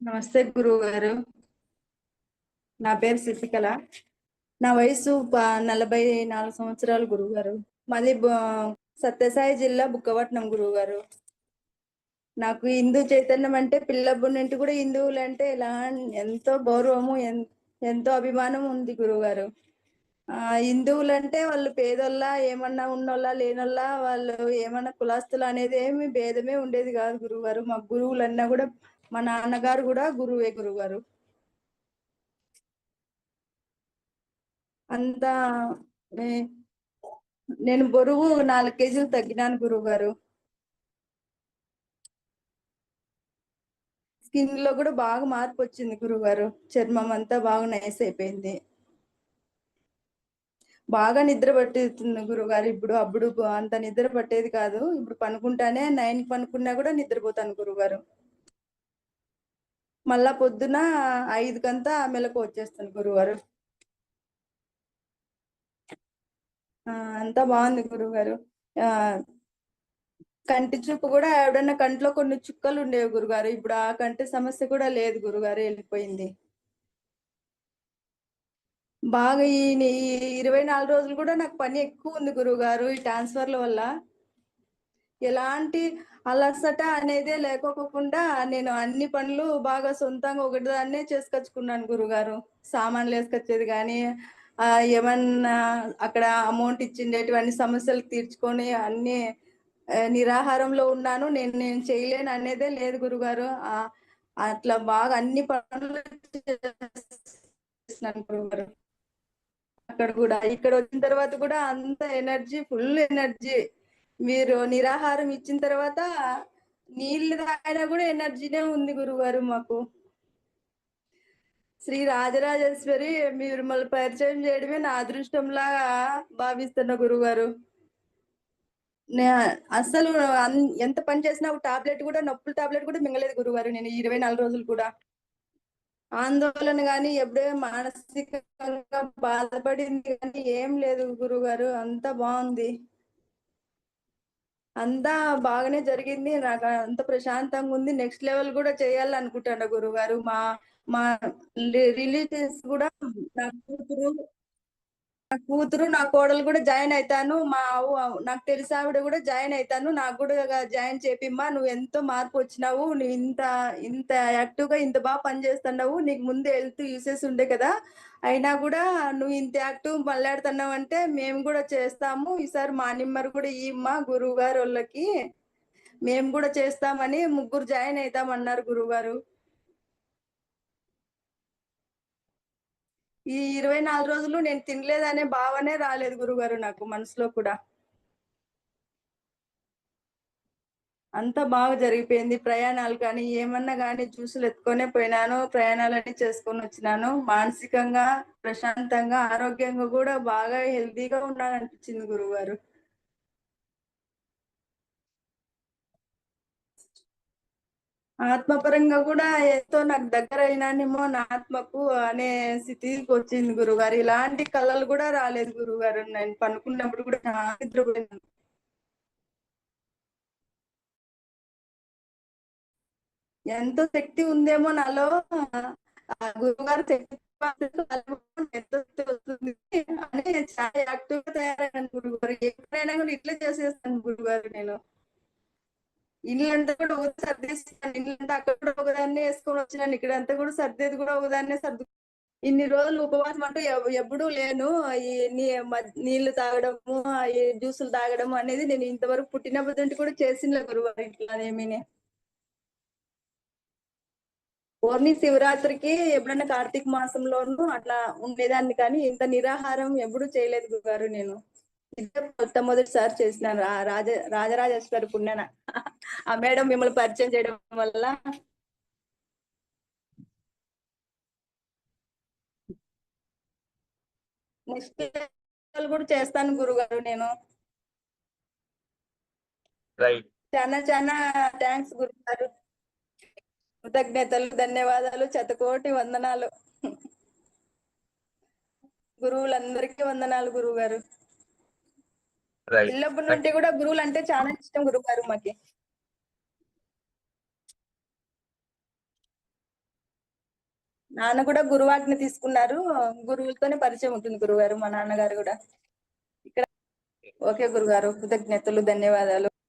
నమస్తే గురువు గారు. నా పేరు శశికళ. నా వయసు 44 సంవత్సరాలు గురువు గారు. మాది సత్యసాయి జిల్లా బుక్కపట్నం గురువు గారు. నాకు హిందూ చైతన్యం అంటే పిల్లప్పటి నుండి కూడా హిందువులు అంటే ఎంతో గౌరవము, ఎంతో అభిమానం ఉంది గురువు గారు. హిందువులు అంటే వాళ్ళు పేదోళ్ళ, ఏమన్నా ఉన్నోళ్ళ లేనోళ్ళ, వాళ్ళు ఏమన్నా కులాస్తులు అనేది ఏమి భేదమే ఉండేది కాదు గురువు గారు. మా గురువులన్నా కూడా మా నాన్నగారు కూడా గురువే గురువు గారు. అంతా నేను బరువు 4 కేజీలు తగ్గినాను గురువు గారు. స్కిన్ లో కూడా బాగా మార్పు వచ్చింది గురువు గారు. చర్మం అంతా బాగా నైస్ అయిపోయింది. బాగా నిద్ర పట్టేస్తుంది గురుగారు. అప్పుడు అంత నిద్ర పట్టేది కాదు. ఇప్పుడు పనుకుంటానే 9 పనుకున్నా కూడా నిద్రపోతాను గురుగారు. మళ్ళా పొద్దున 5 కంతా మెలకు వచ్చేస్తాను గురుగారు. అంతా బాగుంది గురుగారు. కంటి చూపు కూడా ఎవడన్నా కంట్లో కొన్ని చుక్కలు ఉండేవి గురుగారు. ఇప్పుడు ఆ కంటి సమస్య కూడా లేదు గురుగారు, వెళ్ళిపోయింది. బాగా ఈ 24 రోజులు కూడా నాకు పని ఎక్కువ ఉంది గురుగారు. ఈ ట్రాన్స్ఫర్ల వల్ల ఎలాంటి అలసట అనేదే లేకోకుండా నేను అన్ని పనులు బాగా సొంతంగా ఒకటిదాన్నే చేసుకొచ్చుకున్నాను గురుగారు. సామాన్లు వేసుకొచ్చేది కానీ ఏమన్నా అక్కడ అమౌంట్ ఇచ్చిండేటివన్నీ సమస్యలు తీర్చుకొని అన్ని నిరాహారంలో ఉన్నాను. నేను చేయలేను అనేదే లేదు గురుగారు. అట్లా బాగా అన్ని పనులు చేస్తున్నాను గురుగారు. అక్కడ కూడా ఇక్కడ వచ్చిన తర్వాత కూడా అంత ఎనర్జీ, ఫుల్ ఎనర్జీ. మీరు నిరాహారం ఇచ్చిన తర్వాత నీళ్లు తాగినా కూడా ఎనర్జీనే ఉంది గురుగారు మాకు. శ్రీ రాజరాజేశ్వరి మీరు మళ్ళీ పరిచయం చేయడమే నా అదృష్టంలా భావిస్తున్న గురుగారు. అసలు ఎంత పని చేసినా టాబ్లెట్ కూడా, నొప్పుల టాబ్లెట్ కూడా మింగలేదు గురుగారు నేను 24 రోజులు కూడా. ఆందోళన గాని ఎప్పుడే మానసికంగా బాధపడింది కానీ ఏం లేదు గురుగారు. అంతా బాగుంది, అంతా బాగానే జరిగింది. నాకు అంత ప్రశాంతంగా ఉంది. నెక్స్ట్ లెవెల్ కూడా చేయాలనుకుంటాను గురుగారు. మా మా రిలేటివ్స్ కూడా నా కూతురు నా కోడలు కూడా జాయిన్ అవుతాను. నాకు తెలిసి ఆవిడ కూడా జాయిన్ అవుతాను. నాకు కూడా జాయిన్ చేపిమ్మా. నువ్వు ఎంతో మార్పు వచ్చినావు. నువ్వు ఇంత ఇంత యాక్టివ్ గా ఇంత బాగా పనిచేస్తున్నావు. నీకు ముందు హెల్త్ యూసెస్ ఉండే కదా, అయినా కూడా నువ్వు ఇంత యాక్టివ్ మళ్ళాడుతున్నావు అంటే మేము కూడా చేస్తాము. ఈసారి మా నిమ్మరు కూడా ఇమ్మా గురువు గారు వాళ్ళకి, మేము కూడా చేస్తామని ముగ్గురు జాయిన్ అవుతామన్నారు గురువు గారు. ఈ 24 రోజులు నేను తినలేదనే భావనే రాలేదు గురుగారు నాకు మనసులో కూడా. అంతా బాగా జరిగిపోయింది. ప్రయాణాలు కానీ ఏమన్నా కానీ జ్యూసులు ఎత్తుకొనే పోయినాను. ప్రయాణాలన్నీ చేసుకొని వచ్చినాను. మానసికంగా ప్రశాంతంగా ఆరోగ్యంగా కూడా బాగా హెల్తీగా ఉండాలనిపించింది గురుగారు. ఆత్మపరంగా కూడా ఎంతో నాకు దగ్గర అయినానేమో నా ఆత్మకు అనే స్థితికి వచ్చింది గురుగారు. ఇలాంటి కళలు కూడా రాలేదు గురుగారు. నేను పనుకున్నప్పుడు కూడా చాలా నిద్రపోయినాను. ఎంతో శక్తి ఉందేమో నాలో. గురువుగారు శక్తి ఎంతో శక్తి వస్తుంది అని చాలా యాక్టివ్ గా తయారయ్యాను గురుగారు. ఎప్పుడైనా కూడా ఇట్లా చేసేస్తాను గురుగారు. నేను ఇల్లంతా కూడా ఒక సర్దేస్తాను. ఇల్లంతా అక్కడ కూడా ఒకదాన్నే వేసుకొని వచ్చినాను. ఇక్కడ అంతా కూడా సర్దేది కూడా ఒకదాన్నే సర్దు. ఇన్ని రోజులు ఉపవాసం అంటూ ఎప్పుడూ లేను. ఈ నీళ్లు తాగడము, ఈ జ్యూసులు తాగడము అనేది నేను ఇంతవరకు పుట్టినప్పటి నుండి కూడా చేసిన గురువారు ఇట్లానేమి. ఓన్లీ శివరాత్రికి ఎప్పుడన్నా కార్తీక మాసంలోనూ అట్లా ఉండేదాన్ని కానీ ఇంత నిరాహారం ఎప్పుడు చేయలేదు గురుగారు నేను. మొట్టమొదటిసారి చేసినాను రాజరాజేశ్వరి పుణ్యన. ఆ మేడం మిమ్మల్ని పరిచయం చేయడం వల్ల. నెక్స్ట్ కూడా చేస్తాను గురుగారు నేను. చాలా చాలా థ్యాంక్స్ గురుగారు. కృతజ్ఞతలు, ధన్యవాదాలు, శతకోటి వందనాలు. గురువులందరికీ వందనాలు గురువు గారు. పిల్లప్పటి నుండి కూడా గురువులు అంటే చాలా ఇష్టం గురువు గారు మాకి. నాన్న కూడా గురువాజ్ఞ తీసుకున్నారు. గురువులతోనే పరిచయం ఉంటుంది గురుగారు, మా నాన్నగారు కూడా. ఇక్కడ ఓకే గురుగారు, కృతజ్ఞతలు, ధన్యవాదాలు.